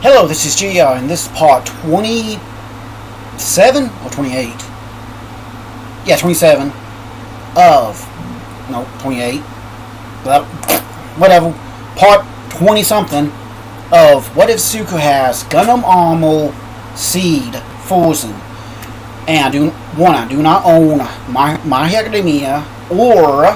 Hello, this is GR, and this is part 27 or 28? Yeah, 27 of, no, 28, well, whatever, part 20 something of What If Izuku has Gundam Armor Seed Frozen. And I do not own My Hero Academia or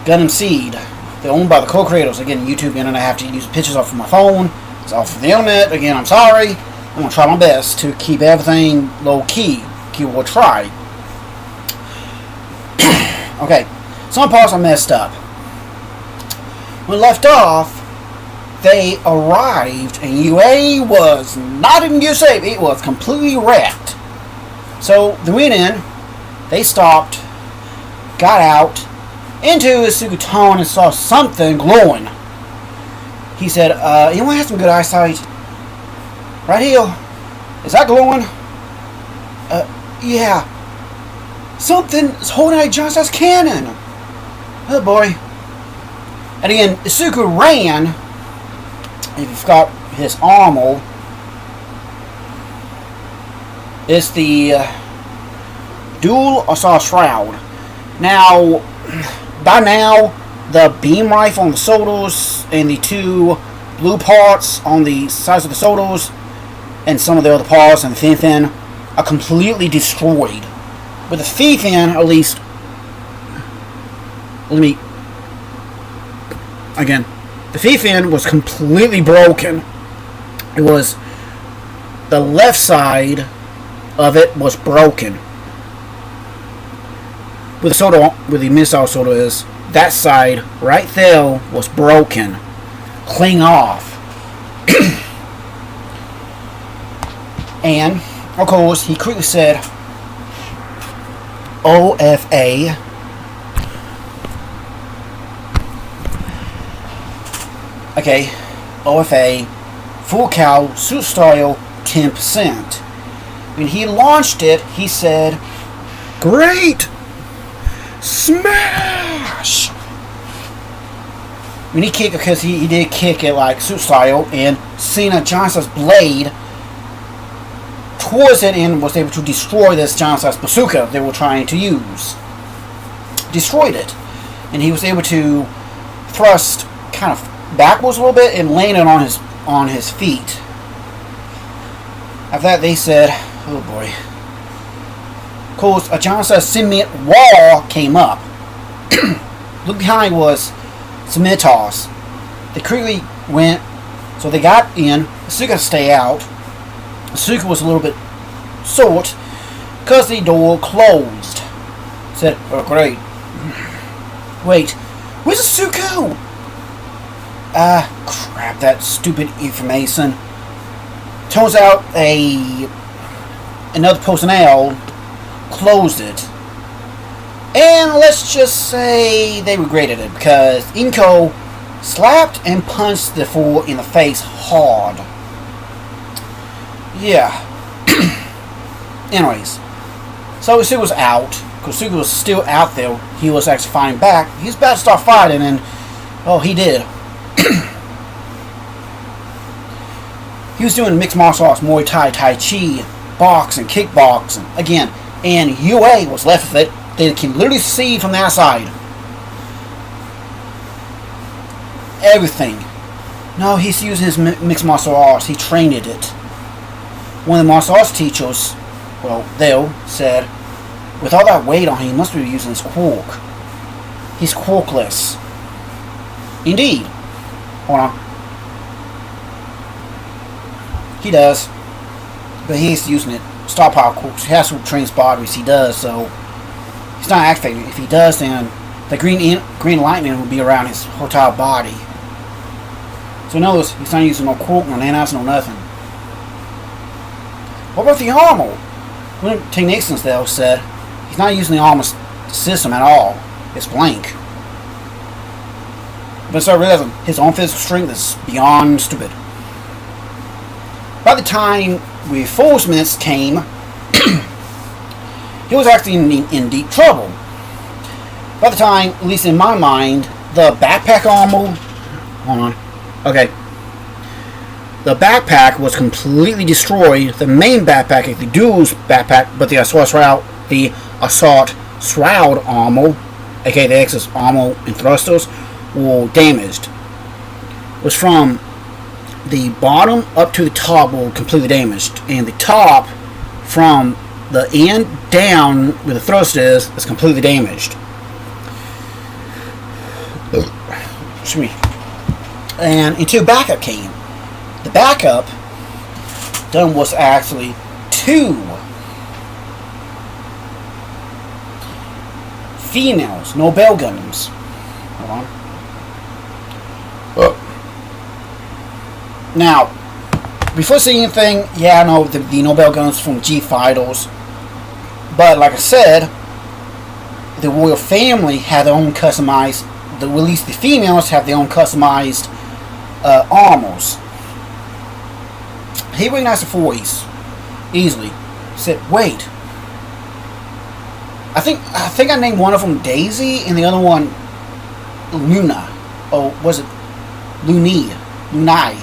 Gundam Seed. They're owned by the co-creators. Again, YouTube, and I have to use pictures off of my phone. It's off of the internet. Again, I'm sorry. I'm going to try my best to keep everything low-key. Keyword try. Okay, some parts are messed up. When left off, they arrived, and UA was not in good shape. It was completely wrecked. So, they went in, they stopped, got out, into Izuku town and saw something glowing. He said, anyone has some good eyesight? Right here. Is that glowing? Yeah. Something is holding a Johnson's cannon. Oh boy. And again, Izuku ran. If you've got his armor, it's the Dual Assault Shroud. Now, by now, the beam rifle on the shoulders and the two blue parts on the sides of the shoulders and some of the other parts and the fin are completely destroyed. But the fin, at least, the fin was completely broken. It was, the left side of it was broken. With the missile shoulder is, that side right there was broken, clean off. And of course he quickly said OFA. Okay, OFA, full cow, suit style, 10%. When he launched it, he said, "Great! Smash!" When he kicked, because he did kick it like suit style, and Cena Johnson's blade towards it and was able to destroy this Johnson's bazooka they were trying to use. Destroyed it. And he was able to thrust kind of backwards a little bit and landed on his feet. After that, they said, oh boy. Of course, a Johnson's cement wall came up. Look behind was Scimitars. They quickly went, so they got in. Izuku had to stay out. Izuku was a little bit short because the door closed. Said, oh great. Wait, where's Izuku? Crap, that stupid information. Turns out another personnel closed it. And let's just say they regretted it because Inko slapped and punched the fool in the face hard. Yeah. Anyways, so Izuku was out. Because Izuku was still out there. He was actually fighting back. He was about to start fighting, and oh, he did. He was doing mixed martial arts, Muay Thai, Tai Chi, boxing, kickboxing. Again, and UA was left with it. They can literally see from the outside. Everything. No, he's using his mixed martial arts. He trained it. One of the martial arts teachers, well, Theo, said, with all that weight on him, he must be using his quirk. He's quirkless. Indeed. Hold on. He does. But he's using it. Star Power quirks. He has to train his body, he does, so he's not activating. If he does, then the green lightning will be around his whole entire body. So notice, he's not using no quirk, no nanites, no nothing. What about the armor? One of the technicians though said he's not using the armor system at all. It's blank. But start realizing his own physical strength is beyond stupid. By the time reinforcements came, he was actually in deep trouble. By the time, at least in my mind, the backpack armor. Hold on. Okay. the backpack was completely destroyed. The main backpack, the dual's backpack, but the assault shroud armor, aka the X's armor and thrusters, were damaged. It was from the bottom up to the top were completely damaged, and the top from the end down where the thrusters is completely damaged. Excuse me. And until backup came. The backup done was actually 2 females, Nobel Gundams. Hold on. Now, before saying anything, yeah, I know the Nobel Gundams from G Fighters, but like I said, the royal family had their own customized. At least the females have their own customized armors. He recognized the voice easily. Said, "Wait, I think I named one of them Daisy and the other one Luna. Oh, was it Lunai?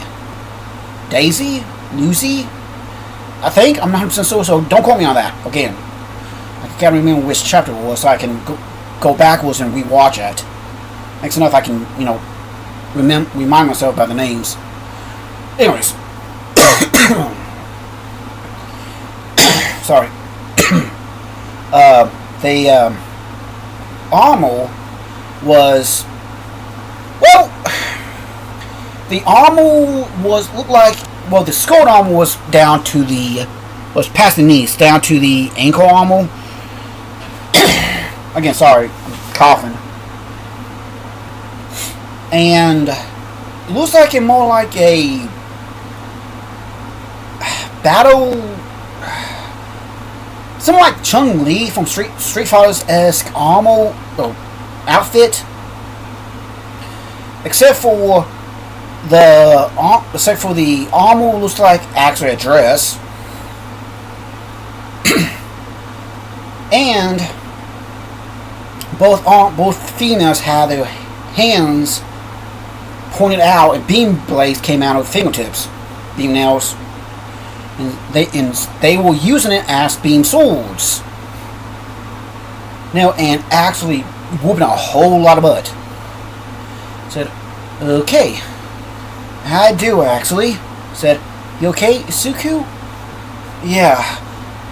Daisy? Lucy? I think. I'm not 100% sure, so don't quote me on that. Again, I can't remember which chapter it was, so I can go backwards and rewatch it. Next enough, I can, remind myself about the names. Anyways. Sorry. The armor was, well, the armor looked like, well, the skirt armor was was past the knees, down to the ankle armor. Again, sorry, I'm coughing. And it looks like it more like a battle, something like Chun-Li from Street Fighter's-esque armor outfit, except for the armor looks like actually a dress, and both females had their hands pointed out, and beam blades came out of fingertips, beam nails. And they were using it as beam swords. And actually whooping a whole lot of butt. Said, "Okay, I do actually." Said, "You okay, Izuku?" "Yeah,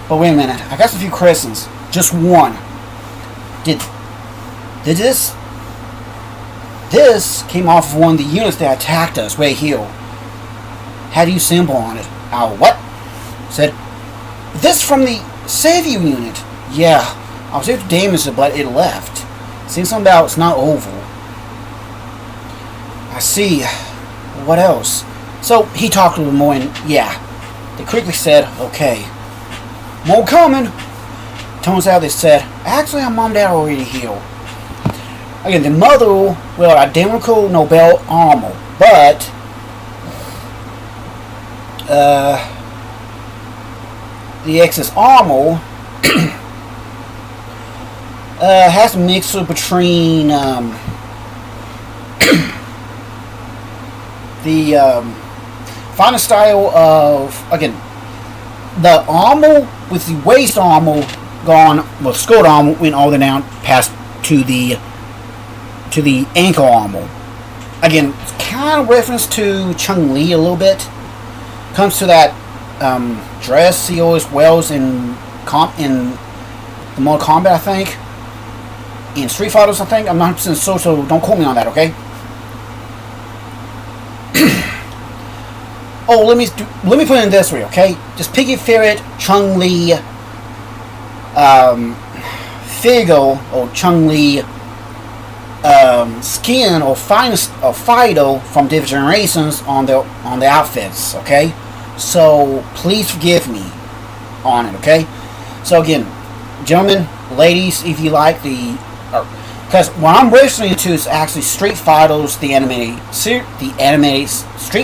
but wait a minute. I got a few questions. Just one. Did this came off of one of the units that attacked us right here. Had you symbol on it?" "What?" Said, "This from the Savior unit." "Yeah, I was able to damage it, but it left. Seems something about it's not over." "I see. What else?" So he talked a little more, and yeah, they quickly said, "Okay, more coming." Turns out they said, "Actually, our mom and dad are already here." Again, the mother with identical Nobel armor, but the X's armor has a mixture between the final style of, again, the armor with the waist armor gone, well, skirt armor went all the way down past to the ankle armor. Again, it's kind of reference to Chun-Li a little bit. Comes to that dress he always wears in the Mortal Kombat, I think. In Street Fighters, I think. I'm not 100% sure, so don't quote me on that, okay? Oh, let me put it in this way, okay? Just pick your favorite Chun-Li figure or Chun-Li skin or fighter from different generations on the outfits, okay? So please forgive me on it, okay? So again, gentlemen, ladies, if you like because what I'm referring to is actually Street Fighters, the animated Street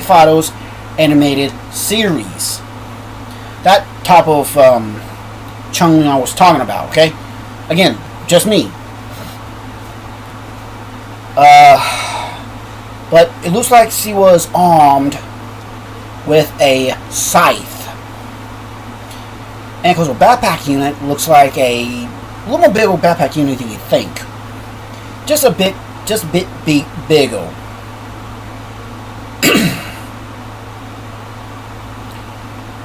Fighters animated series. That type of Chun-Li I was talking about, okay? Again, just me. But it looks like she was armed with a scythe. And of course, a backpack unit looks like a little more bigger backpack unit than you think. Just a bit bigger.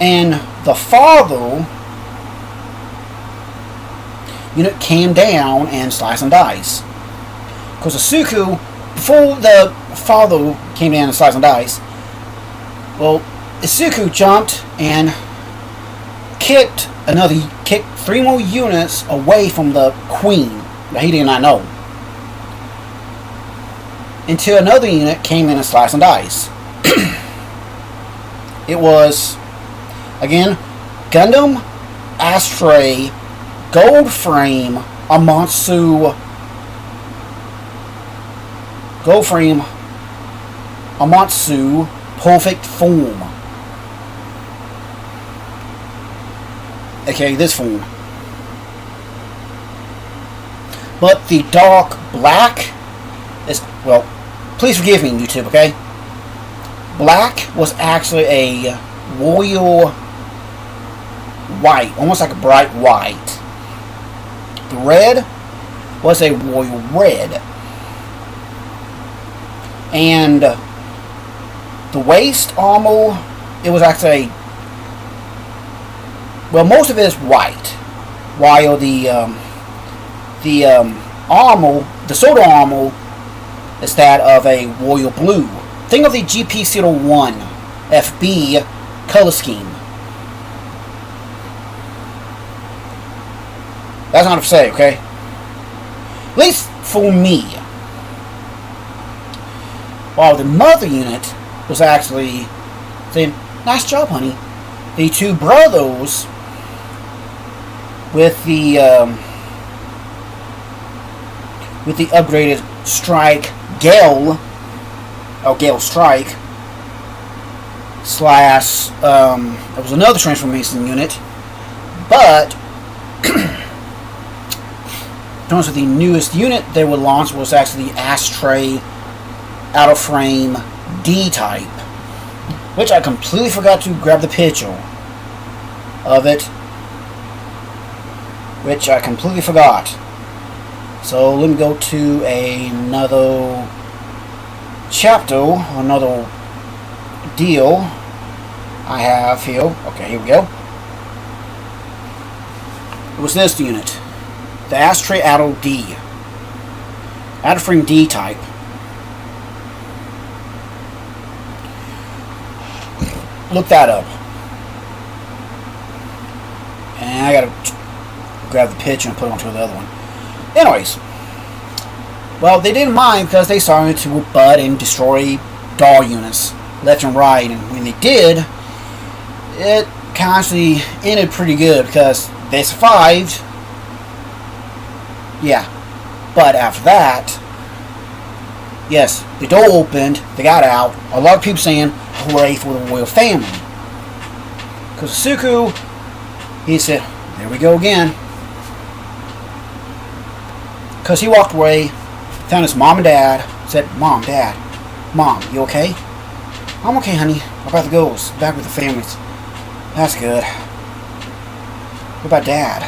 And the father unit came down and sliced and dice. Because izuku, before the father came down and sliced and dice, well, izuku jumped and kicked 3 more units away from the queen that he did not know. Until another unit came in and sliced and dice. It was, again, Gundam, Astray, Gold Frame, Amatsu, Perfect Form. Okay, this form. But the dark black is, well, please forgive me, YouTube, okay? Black was actually a royal white, almost like a bright white. The red was a royal red. And the waist armor, it was actually, well, most of it is white, while the armor, the soda armor, is that of a royal blue. Think of the GP01 FB color scheme. That's not to say, okay? At least for me. While the mother unit was actually saying, "Nice job, honey." The two brothers with the upgraded Strike Gale, or Gale Strike, slash, there was another transformation unit, but in terms of the newest unit they would launch was actually the Astray Outer Frame D-Type, which I completely forgot to grab the picture of it, which I completely forgot. So let me go to another chapter, another deal I have here. Okay, here we go. It was this unit, the Astray Outer D, Outer Frame D type. Look that up. And I gotta grab the picture and put it onto the other one. Anyways, well, they didn't mind because they started to butt and destroy DAR units left and right, and when they did, it constantly ended pretty good because they survived. Yeah, but after that, yes, the door opened, they got out. A lot of people saying, "Hooray for the royal family." Because izuku, he said, "There we go again." Because he walked away, found his mom and dad, said, "Mom, Dad, Mom, you okay?" "I'm okay, honey. What about the girls? Back with the families." "That's good." "What about Dad?"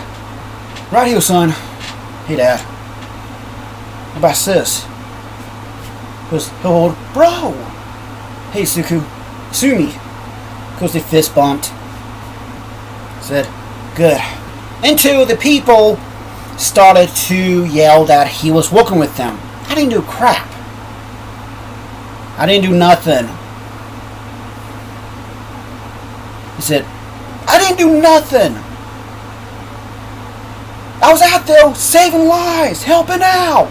"Right here, son." "Hey, Dad." "What about sis?" "Who's old bro?" "Hey, Suku, Sumi." Because they fist bumped. Said, "Good." Until the people started to yell that he was working with them. I didn't do crap. I didn't do nothing. He said, "I didn't do nothing. I was out there saving lives, helping out."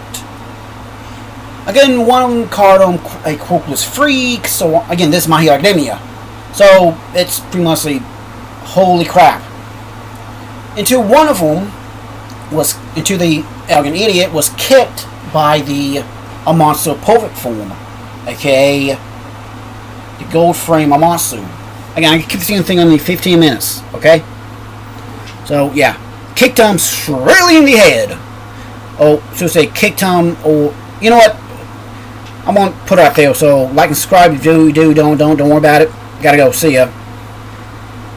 Again, one of them called him a quirkless freak. So again, this is My Hero Academia. So it's pretty much like, holy crap. Until one of them was, until the arrogant idiot was kicked by the Amatsu Perfect Form, aka the Gold Frame Amatsu. Again, I keep seeing the thing on the 15 minutes, okay? So yeah, kicked him straight in the head. Oh, so say kicked him, or you know what? I'm gonna put it out there. So like and subscribe if you do, don't worry about it. Gotta go. See ya.